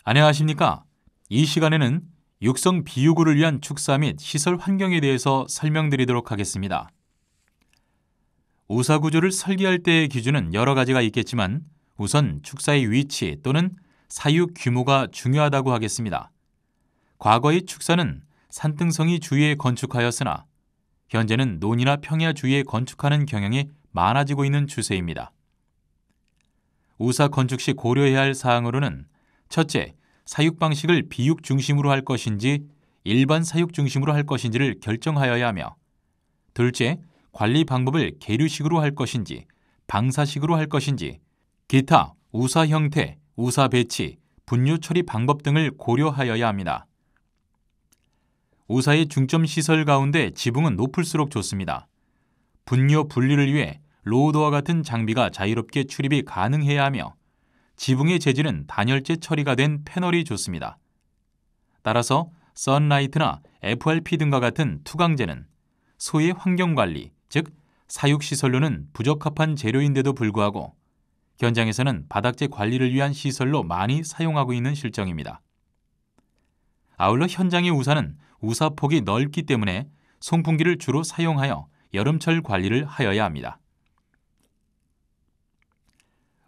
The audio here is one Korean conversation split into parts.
안녕하십니까? 이 시간에는 육성 비유구를 위한 축사 및 시설 환경에 대해서 설명드리도록 하겠습니다. 우사 구조를 설계할 때의 기준은 여러 가지가 있겠지만 우선 축사의 위치 또는 사유 규모가 중요하다고 하겠습니다. 과거의 축사는 산등성이 주위에 건축하였으나 현재는 논이나 평야 주위에 건축하는 경향이 많아지고 있는 추세입니다. 우사 건축 시 고려해야 할 사항으로는 첫째, 사육 방식을 비육 중심으로 할 것인지 일반 사육 중심으로 할 것인지를 결정하여야 하며 둘째, 관리 방법을 계류식으로 할 것인지 방사식으로 할 것인지 기타 우사 형태, 우사 배치, 분뇨 처리 방법 등을 고려하여야 합니다. 우사의 중점 시설 가운데 지붕은 높을수록 좋습니다. 분뇨 분리를 위해 로더와 같은 장비가 자유롭게 출입이 가능해야 하며 지붕의 재질은 단열재 처리가 된 패널이 좋습니다. 따라서 선라이트나 FRP 등과 같은 투강재는 소의 환경관리, 즉 사육시설로는 부적합한 재료인데도 불구하고 현장에서는 바닥재 관리를 위한 시설로 많이 사용하고 있는 실정입니다. 아울러 현장의 우사는 우사폭이 넓기 때문에 송풍기를 주로 사용하여 여름철 관리를 하여야 합니다.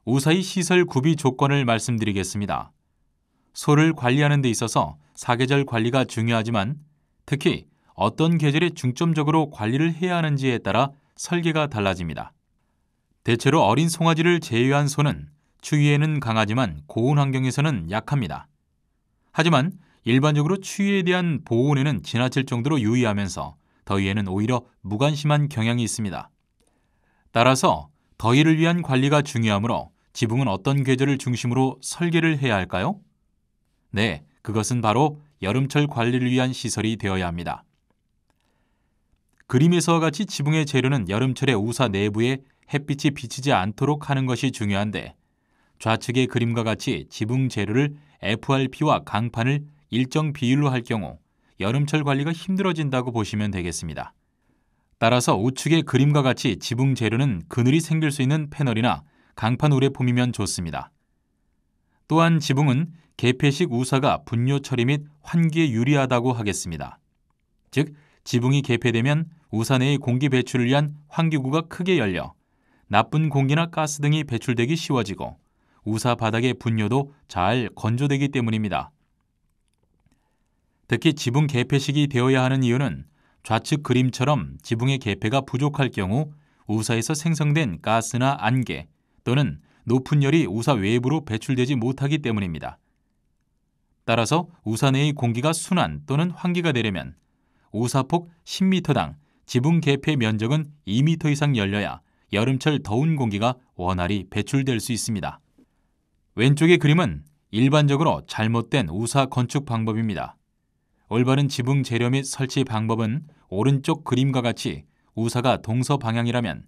우사의 시설 구비 조건을 말씀드리겠습니다. 소를 관리하는 데 있어서 사계절 관리가 중요하지만 특히 어떤 계절에 중점적으로 관리를 해야 하는지에 따라 설계가 달라집니다. 대체로 어린 송아지를 제외한 소는 추위에는 강하지만 고온 환경에서는 약합니다. 하지만 일반적으로 추위에 대한 보온에는 지나칠 정도로 유의하면서 더위에는 오히려 무관심한 경향이 있습니다. 따라서 더위를 위한 관리가 중요하므로 지붕은 어떤 계절을 중심으로 설계를 해야 할까요? 네, 그것은 바로 여름철 관리를 위한 시설이 되어야 합니다. 그림에서와 같이 지붕의 재료는 여름철에 우사 내부에 햇빛이 비치지 않도록 하는 것이 중요한데 좌측의 그림과 같이 지붕 재료를 FRP와 강판을 일정 비율로 할 경우 여름철 관리가 힘들어진다고 보시면 되겠습니다. 따라서 우측의 그림과 같이 지붕 재료는 그늘이 생길 수 있는 패널이나 강판 우레폼이면 좋습니다. 또한 지붕은 개폐식 우사가 분뇨 처리 및 환기에 유리하다고 하겠습니다. 즉, 지붕이 개폐되면 우사 내의 공기 배출을 위한 환기구가 크게 열려 나쁜 공기나 가스 등이 배출되기 쉬워지고 우사 바닥의 분뇨도 잘 건조되기 때문입니다. 특히 지붕 개폐식이 되어야 하는 이유는 좌측 그림처럼 지붕의 개폐가 부족할 경우 우사에서 생성된 가스나 안개 또는 높은 열이 우사 외부로 배출되지 못하기 때문입니다. 따라서 우사 내의 공기가 순환 또는 환기가 되려면 우사폭 10m당 지붕 개폐 면적은 2m 이상 열려야 여름철 더운 공기가 원활히 배출될 수 있습니다. 왼쪽의 그림은 일반적으로 잘못된 우사 건축 방법입니다. 올바른 지붕 재료 및 설치 방법은 오른쪽 그림과 같이 우사가 동서 방향이라면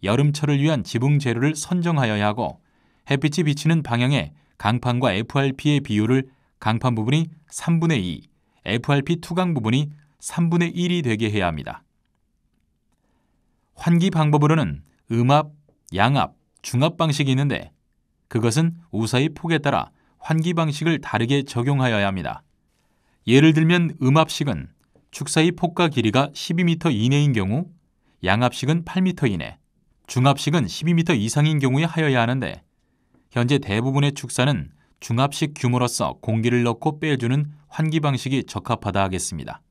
여름철을 위한 지붕 재료를 선정하여야 하고 햇빛이 비치는 방향에 강판과 FRP의 비율을 강판 부분이 3분의 2, FRP 투강 부분이 3분의 1이 되게 해야 합니다. 환기 방법으로는 음압, 양압, 중압 방식이 있는데 그것은 우사의 폭에 따라 환기 방식을 다르게 적용하여야 합니다. 예를 들면 음압식은 축사의 폭과 길이가 12m 이내인 경우, 양압식은 8m 이내, 중압식은 12m 이상인 경우에 하여야 하는데 현재 대부분의 축사는 중압식 규모로서 공기를 넣고 빼주는 환기 방식이 적합하다 하겠습니다.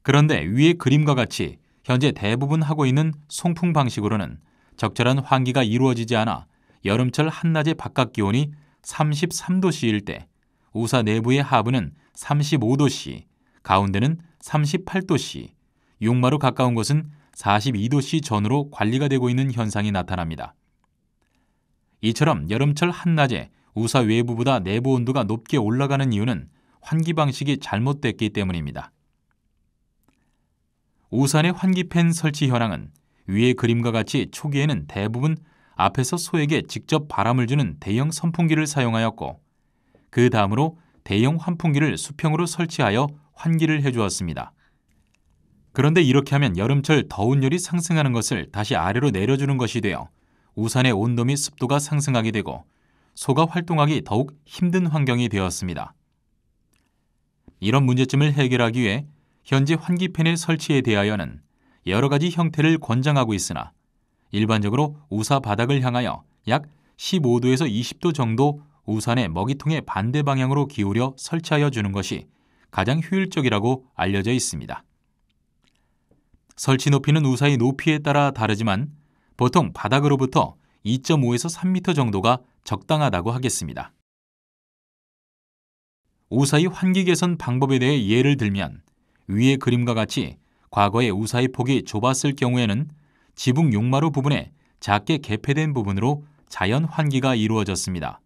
그런데 위의 그림과 같이 현재 대부분 하고 있는 송풍 방식으로는 적절한 환기가 이루어지지 않아 여름철 한낮의 바깥 기온이 33도씨일 때 우사 내부의 하부는 35도씨, 가운데는 38도씨, 육마로 가까운 곳은 42도씨 전후로 관리가 되고 있는 현상이 나타납니다. 이처럼 여름철 한낮에 우사 외부보다 내부 온도가 높게 올라가는 이유는 환기 방식이 잘못됐기 때문입니다. 우산의 환기팬 설치 현황은 위의 그림과 같이 초기에는 대부분 앞에서 소에게 직접 바람을 주는 대형 선풍기를 사용하였고 그 다음으로 대형 환풍기를 수평으로 설치하여 환기를 해주었습니다. 그런데 이렇게 하면 여름철 더운 열이 상승하는 것을 다시 아래로 내려주는 것이 되어 우산의 온도 및 습도가 상승하게 되고 소가 활동하기 더욱 힘든 환경이 되었습니다. 이런 문제점을 해결하기 위해 현재 환기팬의 설치에 대하여는 여러 가지 형태를 권장하고 있으나 일반적으로 우사 바닥을 향하여 약 15도에서 20도 정도 우산의 먹이통의 반대 방향으로 기울여 설치하여 주는 것이 가장 효율적이라고 알려져 있습니다. 설치 높이는 우사의 높이에 따라 다르지만 보통 바닥으로부터 2.5에서 3m 정도가 적당하다고 하겠습니다. 우사의 환기 개선 방법에 대해 예를 들면 위의 그림과 같이 과거에 우사의 폭이 좁았을 경우에는 지붕 용마루 부분에 작게 개폐된 부분으로 자연 환기가 이루어졌습니다.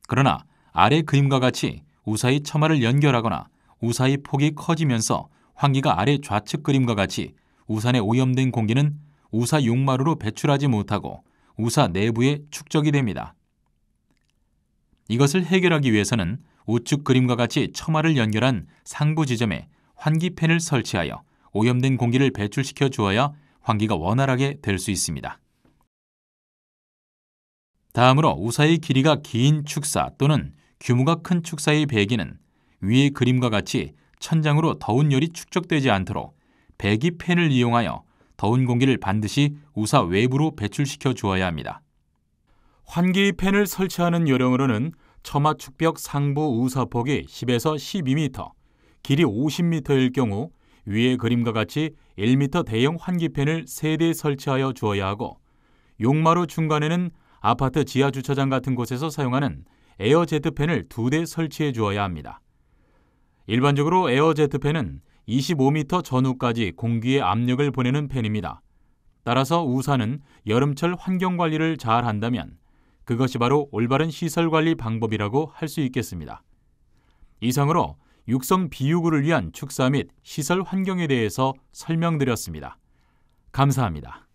그러나 아래 그림과 같이 우사의 처마를 연결하거나 우사의 폭이 커지면서 환기가 아래 좌측 그림과 같이 우산에 오염된 공기는 우사 용마루로 배출하지 못하고 우사 내부에 축적이 됩니다. 이것을 해결하기 위해서는 우측 그림과 같이 처마를 연결한 상부 지점에 환기팬을 설치하여 오염된 공기를 배출시켜 주어야 환기가 원활하게 될 수 있습니다. 다음으로 우사의 길이가 긴 축사 또는 규모가 큰 축사의 배기는 위의 그림과 같이 천장으로 더운 열이 축적되지 않도록 배기팬을 이용하여 더운 공기를 반드시 우사 외부로 배출시켜 주어야 합니다. 환기팬을 설치하는 요령으로는 처마 축벽 상부 우사폭이 10에서 12m, 길이 50m일 경우 위의 그림과 같이 1m 대형 환기팬을 3대 설치하여 주어야 하고 용마루 중간에는 아파트 지하 주차장 같은 곳에서 사용하는 에어 제트팬을 2대 설치해 주어야 합니다. 일반적으로 에어 제트팬은 25m 전후까지 공기의 압력을 보내는 팬입니다. 따라서 우산은 여름철 환경 관리를 잘 한다면 그것이 바로 올바른 시설 관리 방법이라고 할 수 있겠습니다. 이상으로 육성 비유구를 위한 축사 및 시설 환경에 대해서 설명드렸습니다. 감사합니다.